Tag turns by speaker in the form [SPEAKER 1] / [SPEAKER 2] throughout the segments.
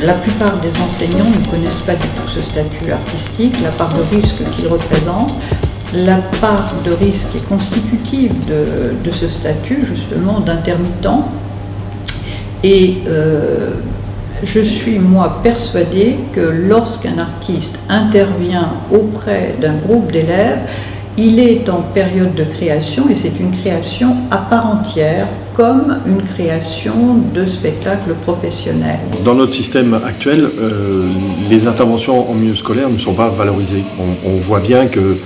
[SPEAKER 1] La plupart des enseignants ne connaissent pas du tout ce statut artistique, la part de risque qu'il représente, la part de risque est constitutive de ce statut, justement, d'intermittent. Et je suis, moi, persuadée que lorsqu'un artiste intervient auprès d'un groupe d'élèves, il est en période de création et c'est une création à part entière, comme une création de spectacle professionnel.
[SPEAKER 2] Dans notre système actuel, les interventions en milieu scolaire ne sont pas valorisées. On voit bien que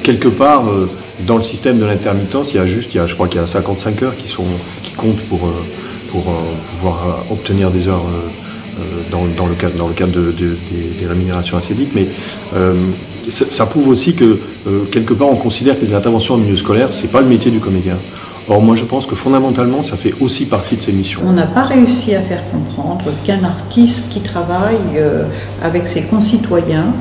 [SPEAKER 2] quelque part, dans le système de l'intermittence, je crois qu'il y a 55 heures qui comptent pour pouvoir obtenir des heures dans le cadre des rémunérations ascédiques, mais ça prouve aussi que quelque part on considère que les interventions en milieu scolaire, c'est pas le métier du comédien. Or moi je pense que fondamentalement ça fait aussi partie de ses missions.
[SPEAKER 1] On n'a pas réussi à faire comprendre qu'un artiste qui travaille avec ses concitoyens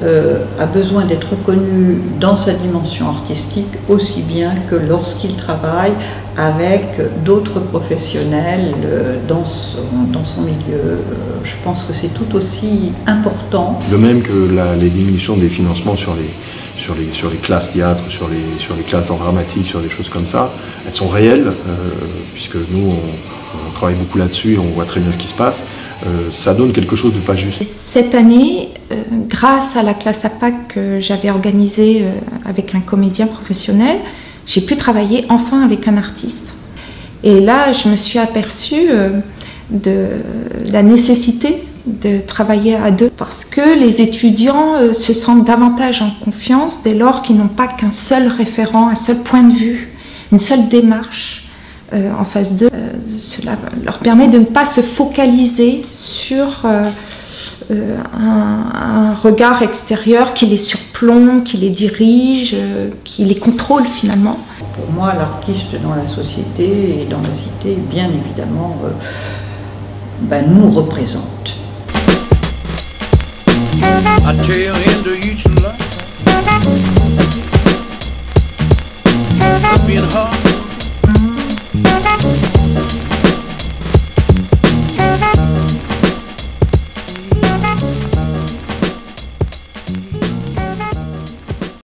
[SPEAKER 1] a besoin d'être reconnu dans sa dimension artistique aussi bien que lorsqu'il travaille avec d'autres professionnels dans son milieu. Je pense que c'est tout aussi important.
[SPEAKER 2] De même que les diminutions des financements sur les classes théâtre, sur les classes d'art dramatique, sur des choses comme ça, elles sont réelles, puisque nous on travaille beaucoup là-dessus et on voit très bien ce qui se passe. Ça donne quelque chose de pas juste.
[SPEAKER 3] Cette année, grâce à la classe APAC que j'avais organisée avec un comédien professionnel, j'ai pu travailler enfin avec un artiste. Et là, je me suis aperçue de la nécessité de travailler à deux, parce que les étudiants se sentent davantage en confiance dès lors qu'ils n'ont pas qu'un seul référent, un seul point de vue, une seule démarche en face d'eux. Cela leur permet de ne pas se focaliser sur un regard extérieur qui les surplombe, qui les dirige, qui les contrôle finalement.
[SPEAKER 1] Pour moi, l'artiste dans la société et dans la cité, bien évidemment, nous représente. I tear into each life, being hard.